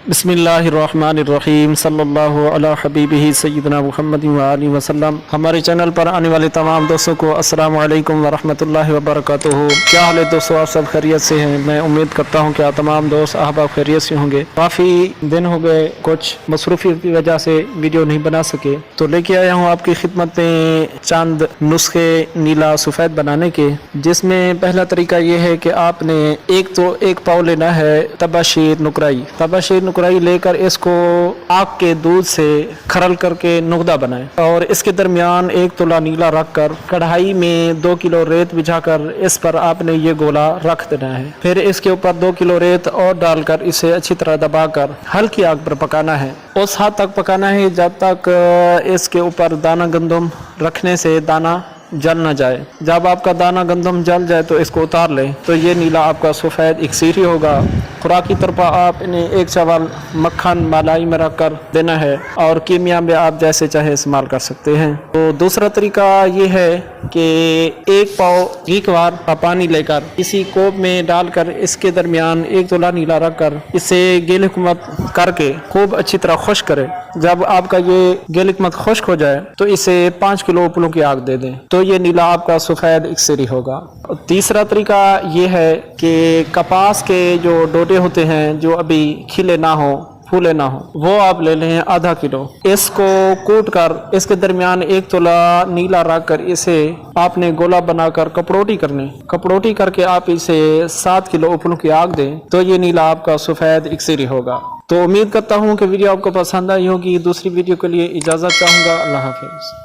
بسم اللہ الرحمن الرحیم صلی اللہ علی حبیبہ سیدنا محمد وآلہ وسلم۔ ہمارے چینل پر آنے والے تمام دوستوں کو السلام علیکم ورحمۃ اللہ وبرکاتہ۔ کیا حال ہے دوستوں، آپ سب خیریت سے ہیں؟ میں امید کرتا ہوں کہ آپ تمام دوست احباب خیریت سے ہوں گے۔ کافی دن ہو گئے، کچھ مصروفیت کی وجہ سے ویڈیو نہیں بنا سکے، تو لے کے آیا ہوں آپ کی خدمت میں چند نسخے نیلا سفید بنانے کے، جس میں پہلا طریقہ یہ ہے کہ آپ نے ایک پاؤ لینا ہے تباشیر نقرائی۔ تباشیر نقرائی لے کر اس کو آگ کے دودھ سے کھرل کر کے نقدہ بنائیں، اور اس کے درمیان 1 تولہ نیلا رکھ کر کڑھائی میں 2 کلو ریت بجھا کر اس پر آپ نے یہ گولا رکھ دینا ہے۔ پھر اس کے اوپر 2 کلو ریت اور ڈال کر اسے اچھی طرح دبا کر ہلکی آگ پر پکانا ہے۔ اس حد تک پکانا ہے جب تک اس کے اوپر دانہ گندم رکھنے سے دانہ جل نہ جائے۔ جب آپ کا دانہ گندم جل جائے تو اس کو اتار لیں، تو یہ نیلا آپ کا سفید اکسیری ہوگا۔ خوراکی طور پر آپ انہیں 1 چاول مکھن ملائی میں رکھ کر دینا ہے، اور کیمیا میں آپ جیسے چاہے استعمال کر سکتے ہیں۔ تو دوسرا طریقہ یہ ہے کہ 1 پاؤ گھیکوار کا پانی لے کر اسی کوپ میں ڈال کر اس کے درمیان 1 تولہ نیلا رکھ کر اسے گیل حکومت کر کے خوب اچھی طرح خشک کرے۔ جب آپ کا یہ گیل حکومت خشک ہو جائے تو اسے 5 کلو اپلوں کی آگ دے دیں، تو یہ نیلا آپ کا سفید اکسیری ہوگا۔ تیسرا طریقہ یہ ہے کہ کپاس کے جو ڈوڈے ہوتے ہیں جو ابھی کھلے نہ ہوں، پھولے نہ ہوں، وہ آپ لے لیں ½ کلو۔ اس کو کوٹ کر اس کے درمیان 1 تولہ نیلا رکھ کر اسے آپ نے گولا بنا کر کپڑوٹی کرنے، کپڑوٹی کر کے آپ اسے 7 کلو اپلوں کی آگ دیں، تو یہ نیلا آپ کا سفید اکسیری ہوگا۔ تو امید کرتا ہوں کہ ویڈیو آپ کو پسند آئی ہوگی۔ دوسری ویڈیو کے لیے اجازت چاہوں گا۔ اللہ حافظ۔